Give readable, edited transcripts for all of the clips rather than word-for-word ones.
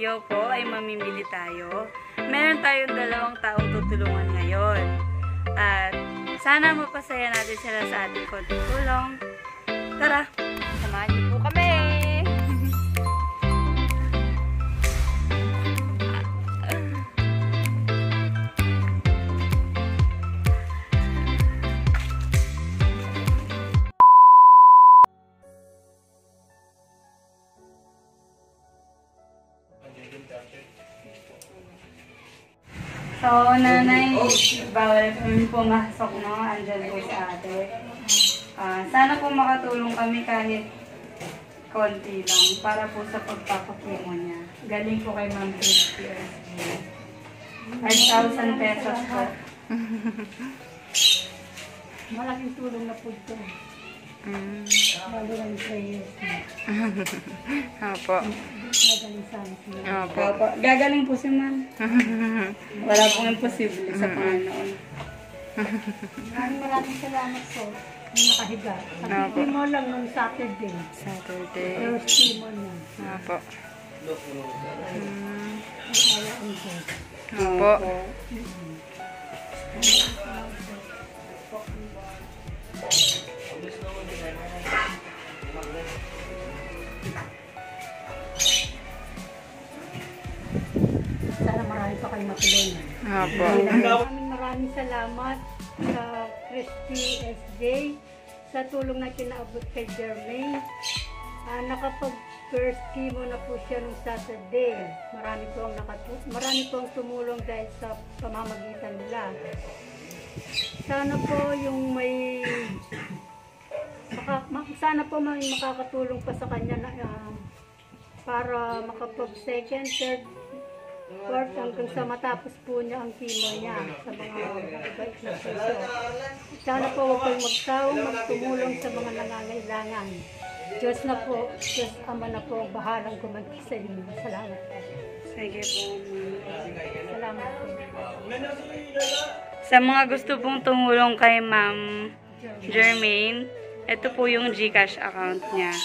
video po ay mamimili tayo. Meron tayong 2 taong tutulungan ngayon. At sana mapasaya natin sila sa ating konting tulong. Tara! Samahan niyo po kami! So, nanay, bawal kami pumasok, no? Andyan po sa ate. Sana po makatulong kami kahit konti lang para po sa pagpapakimo niya. Galing po kay Ma'am Christy. 5,000 pesos po. Malaking tulong na po ito. Lalo lang prayers na. Opo. Magaling sana sila. Opo. Gagaling po si Ma'am. Wala pong imposible sa Panginoon. Maraming salamat po. Yung nakahiga. Pati mo lang nung Saturday. Thursday mo na. Opo. Ayaw ang Diyos. Opo. Sana marami pa kayo matulungan. Opo. Maraming salamat sa Christy SJ sa tulong na kinaabot kay Jermaine. Nakapag-first chemo na po siya nung Saturday. Marami po ang tumulong dahil sa pamamagitan nila. Sana po yung sana po may makakatulong pa sa kanya na para makapag-second, third, fourth hanggang sa matapos po niya ang chemo niya sa mga mabait na presyo. Sana po huwag kayong magsawang magtumulong sa mga nangangailangan. Diyos na po, Diyos Ama na po ang bahalang gumanti sa inyo. Salamat po. Sige po. Salamat po. Sa mga gusto pong tumulong kay Ma'am Jermaine, ito po yung GCash account niya.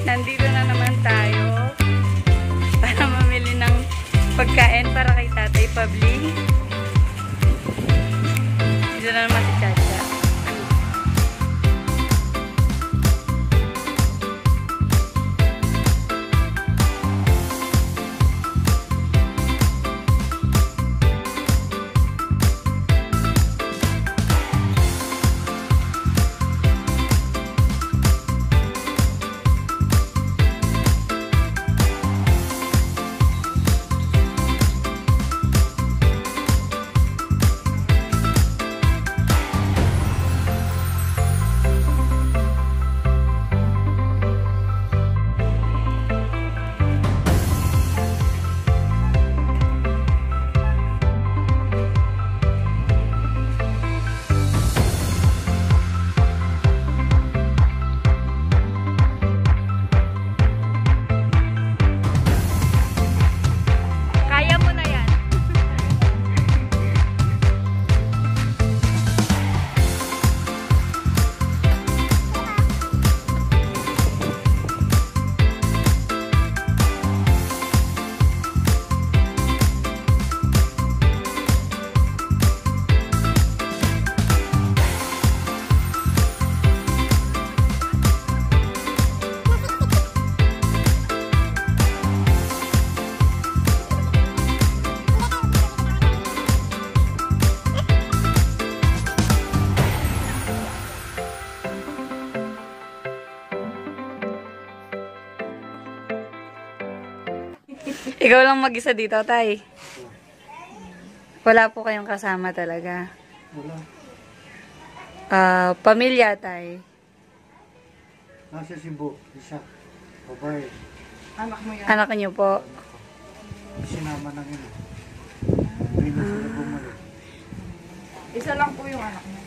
Nandito na naman tayo para mamili ng pagkain para kay Tatay Pabli. Dito na naman si Chacha. Ikaw lang mag-isa dito, Tay. Wala po kayong kasama talaga. Wala. Pamilya, Tay. Nasa Cebu, isa. Babae. Anak mo yan. Anak niyo po. Sinama ng ina. hindi na sila bumalik. Isa lang po yung anak niya.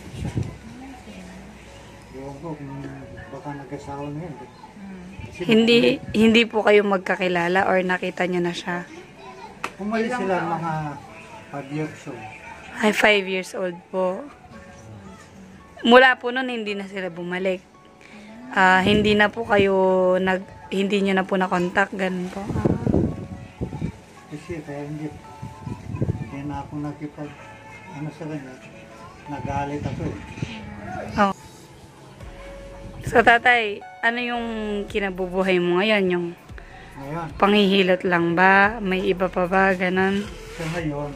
Ewan ko kung baka nag-asawa na yan. Hindi po kayo magkakilala or nakita nyo na siya? Umalis sila mga 5 years old. Ay, 5 years old po. Mula po nun, hindi na sila bumalik. Hindi na po kayo, hindi nyo na po na-contact, ganun po. Kasi kaya hindi na ako nakipag, sa kanya, nagalit ako eh. Oh. So, tatay, ano yung kinabubuhay mo ngayon? Yung Ngayon, panghihilot lang ba? May iba pa ba? Ganun? sa ngayon,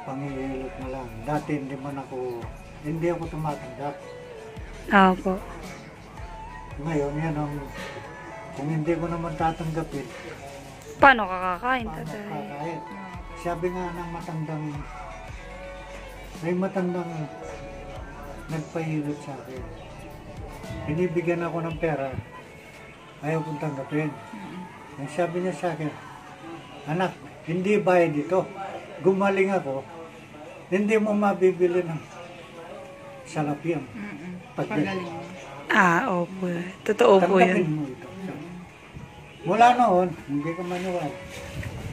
pangihilot na lang. Dati hindi ako tumatanggap. Opo. Ngayon, yan ang, kung hindi ko naman tatanggapin, Paano kakakain, paano tatay? kakain? Sabi nga ng may matandang nagpahilot sa akin. Binibigyan ako ng pera, ayaw kong tanggapin. Ang sabi niya sa akin, anak, hindi bayad dito. Gumaling ako, hindi mo mabibili ng salapyan. Pagaling. Opo. Totoo po Tanggapin yun. mo ito. Mula noon, hindi ko maniwala.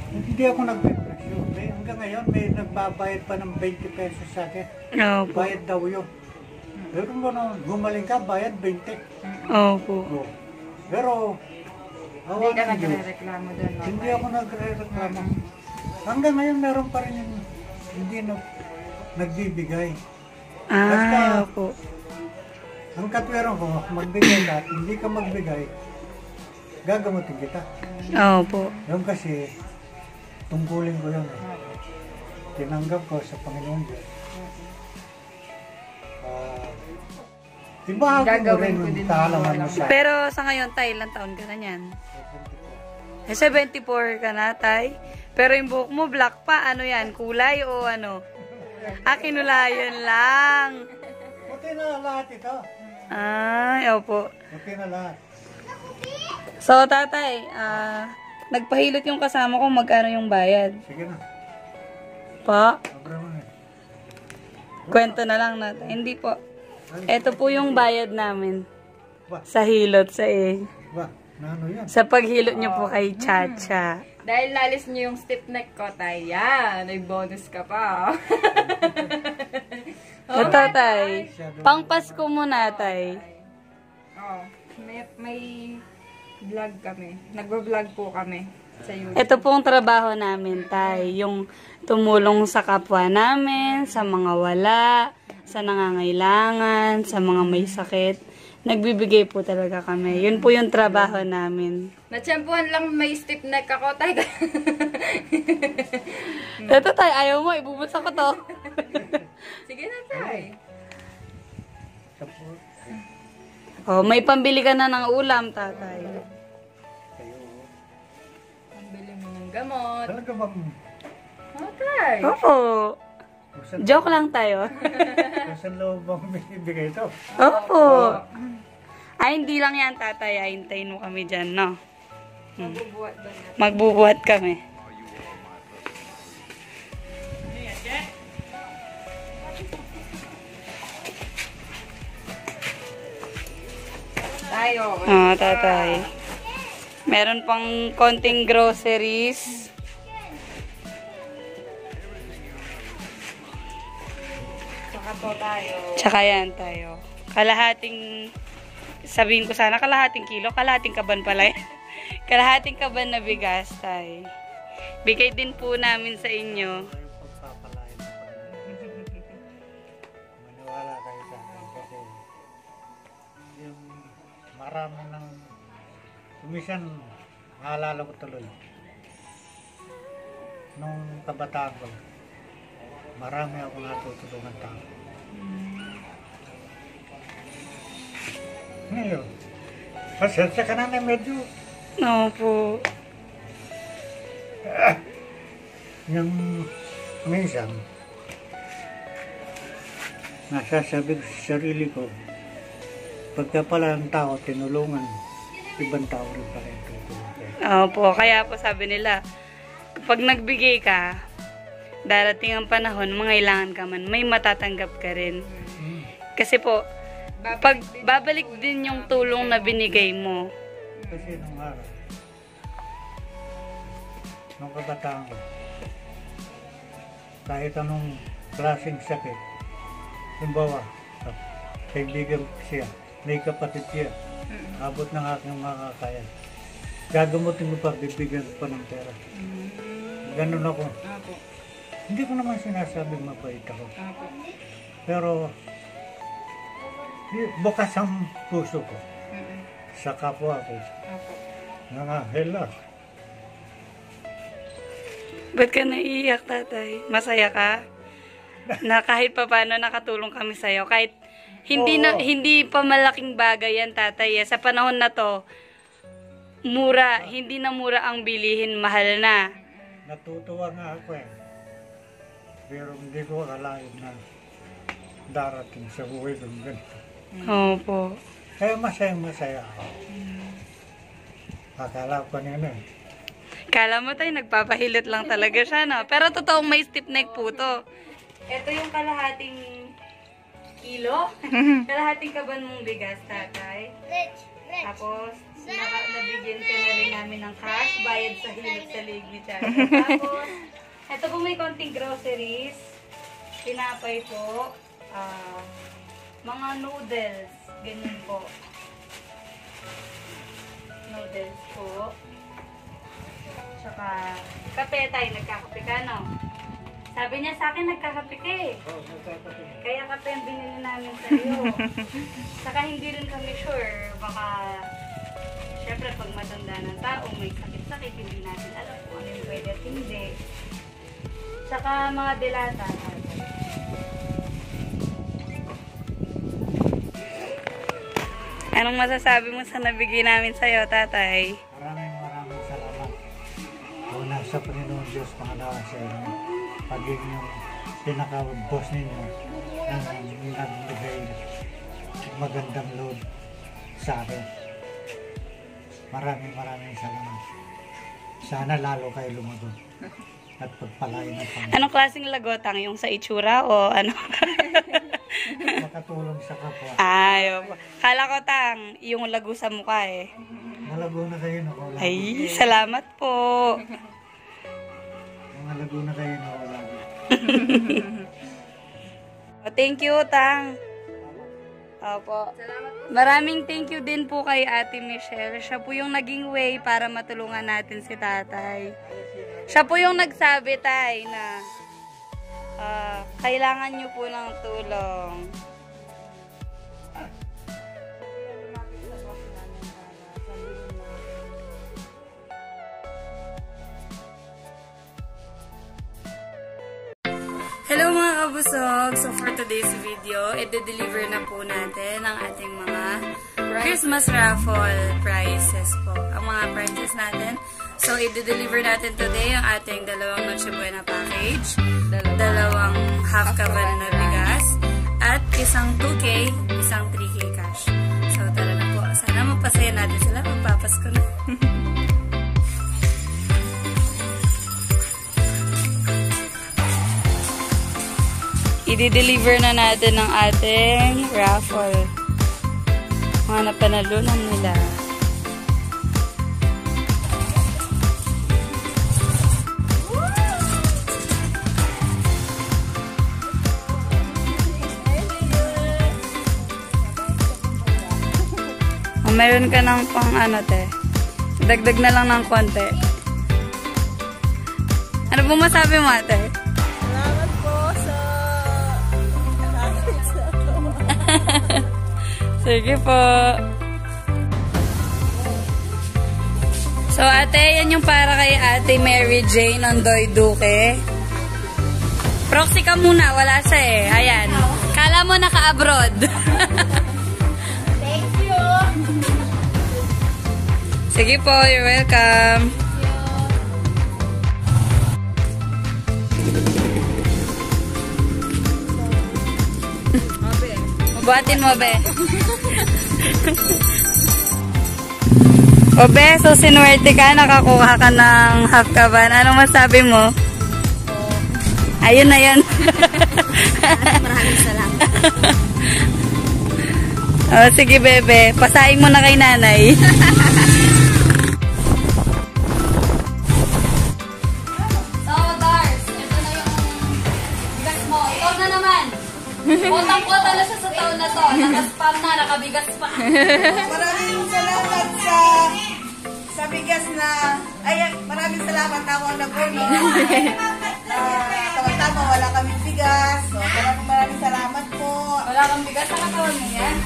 Hindi ako nagpe-presyo. Hanggang ngayon, may nagbabayad pa ng 20 pesos sa akin. Opo. Bayad daw yun. Pero kung gumaling ka, bayad 20. Opo. Oh. Pero, Hindi ka awan ng Diyos, nagre-reklamo doon. no? hindi ako nagre-reklamo. Hanggang ngayon, meron pa rin yung hindi nagbibigay. Opo. Ang katwiran ko, magbigay ka at hindi ka magbigay, gagamutin kita. Opo. Yung kasi, tungkulin ko yun eh. Tinanggap ko sa Panginoon Diyos. Iba ako Gagawin rin ko din yung talaman mo sa Pero sa ngayon, tay, ilang taon ka na yan? 74 ka na, tay? Pero yung buhok mo, black pa. Ano yan? Kulay o ano? Kinulayan lang. Puti na lahat ito. Ay, opo. Puti na lahat. So, tatay, nagpahilot yung kasama ko, magkano yung bayad? Sige na. Pa? Sobra mo na. Kwento na lang natin. Hindi po. Ito po yung bayad namin. Ba, Sa hilot, ba, ano yan? sa paghilot nyo po kay Chacha. Dahil nalis niyo yung stiff neck ko, tay. Yan, may bonus ka pa. Ito, tay. Pang Pasko muna, tay. Oh, may vlog kami. Nagbo-vlog po kami sa YouTube. Ito pong trabaho namin, tay. Yung tumulong sa kapwa namin, sa mga wala, sa nangangailangan, sa mga may sakit. Nagbibigay po talaga kami. Yun po yung trabaho namin. Natsyempuhan lang may stiff neck ako, tay. Ito, tay. Ayaw mo. Ibubulsa ko to. Sige na, tay. Oh, may pambili ka na ng ulam, tatay. Kayo. Pambili mo ng gamot. Talaga bang Okay. Oo. Joke lang tayo. Saan loob bang binibigay ito? Opo. Ay, hindi lang yan, tatay. Hintayin mo kami dyan, no? Magbubuhat ba na? Magbubuhat kami. Tayo. Tatay. Meron pang konting groceries. Saka po tayo. Tsaka yan tayo. Kalahating, sabihin ko sana kalahating kilo, kalahating kaban pala eh. Kalahating kaban na bigas tayo. Bigay din po namin sa inyo. Pagpapalain ng Panginoon. Maniwala kayo sa akin kasi yung marami ng kumisan, naalala ko tuloy. Nung kabataan ko, marami ako natutulungan tao. Ngayon, pasensya ka na medyo No po. yung minsan, nasasabi ko sa sarili ko, pagka pala ang tao tinulungan, ibang tao rin pala yung tutulungan. Opo, kaya po sabi nila, kapag nagbigay ka, darating ang panahon, mangailangan ka man, may matatanggap ka rin. Kasi po, pag babalik din yung tulong na binigay mo. Kasi nung araw, nung kabataan ko, kahit anong klaseng sakit, halimbawa, kaibigan ko siya, may kapatid siya, abot ng aking makakaya. Gagamutin ko pa, bibigyan ko pa ng pera. Ganun ako. Apo. Hindi ko naman sinasabi mabait ako. Apo. Pero, bukas ang puso ko sa kapwa ko. Apo. Nangahela. Ba't ka naiiyak, tatay? Masaya ka? Na kahit pa paano nakatulong kami sa'yo. Kahit hindi pa malaking bagay yan, tatay. Sa panahon na to, mura. Hindi na mura ang bilihin, mahal na. Natutuwa nga ako eh. Pero hindi ko akalain na darating sa buhay ng ganito. Opo. Kaya masaya ako. Akala ko kanina eh. Kala mo tayo, nagpapahilot lang talaga siya, no? Pero totoong may stiff neck po to. Ito yung kalahating kilo. Kalahating kaban mong bigas, tatay. Tapos, nabigyan ka na rin namin ng cash, bayad sa hilot sa lig ni tatay. Tapos, ito po may konting groceries. Tinapay po. Mga noodles. Ganyan po. Noodles po. Tsaka, kape tayo, nagkakape ka, no? Sabi niya sa akin, nagkakape ka eh. Kaya kape ang binili namin sa iyo. Saka hindi rin kami sure, baka, syempre pag matanda ng tao, may sakit-sakit, hindi natin alam kung ano yung pwede at hindi. Tsaka mga delata. Anong masasabi mo sa nabigay namin sa iyo, tatay? Maraming salamat. Una sa Panginoon Diyos, pangalawa sa inyo. Pagiging yung pinaka-boss ninyo ang nagbigay magandang load sa akin. Maraming salamat. Sana lalo kayo lumago at pagpalain ng Panginoon. Anong klaseng lagotang? Yung sa itsura o ano? Makatulong sa kapwa. Ay, opo. Kala ko tang, yung lago sa mukha eh. Malago na kayo na wala. Ay, salamat po. Malago na kayo na wala. Thank you, Tang. Opo. Maraming thank you din po kay Ate Michelle. Siya po yung naging way para matulungan natin si tatay. Siya po yung nagsabi, tay, na kailangan nyo po ng tulong. Hello mga kabusog! So for today's video, i-deliver na po natin ang ating mga Christmas raffle prizes po. Ang mga prizes natin. So i-deliver natin today ang ating 2 Noche Buena package, 2 half kaban na bigas, at isang 2K, isang 3K cash. So tara na po. Sana mapasaya natin sila. Magpapasko na. I-deliver na natin ang ating raffle. Mga napanalunan nila. Meron ka ng pang ano, te. Dagdag na lang ng konti. Ano po masabi mo, ate? Salamat po sa Sige po. So, ate, yan yung para kay Ate Mary Jane Ondoy Duque. Proxy ka muna. Wala siya eh. Ayan. Kala mo naka-abroad. Thank you. Sige po. You're welcome. Buhatin mo, be. O, be, so sinuwerte ka, nakakuha ka ng half kaban. Anong masabi mo? Ayun na yun. Maraming salamat. Oh, sige, bebe. Pasaing mo na kay nanay. So, Dars, ito na yung bigas mo. Ikaw na naman. Kotang-kota na siya sa taon na to. Nakaspam na, nakabigas pa. Maraming salamat sa bigas na, maraming salamat na ako ang nagpuno. Tama-tama, wala kaming bigas. So, maraming salamat po. Wala kang bigas sa katawan mo yan.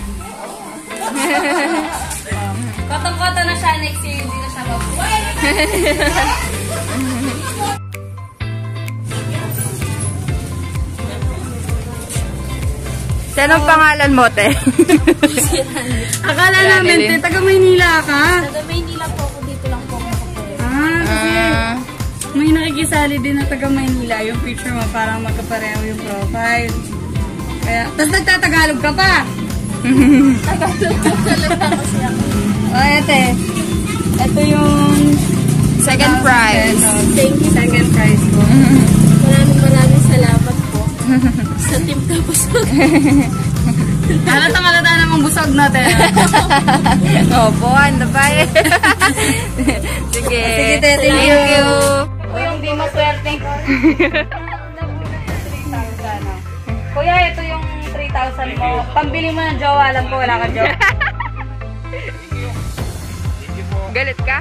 Kotang-kota na siya. Next year, hindi na siya mabuhay. Anong pangalan mo, te? Akala namin, te, taga Maynila ka? Taga Maynila po ako, dito lang po ako nakapwesto. Kasi may nakikisali din na taga Maynila. Yung picture mo, parang magkapareho yung profile. Kaya, tapos nagtatagalog ka pa. Tagalog po talaga kasi ako. O, ete. Ito yung Second prize. Thank you. second prize ko. Maraming salamat po sa team Kapusog. Halata namang busog natin. Opo, ano ba eh? Sige. Sige, te, thank you. Ito yung di maswerte. Kuya, ito yung 3,000 mo. Pambili mo ng jowa. Alam ko, wala ka jowa. Galit ka?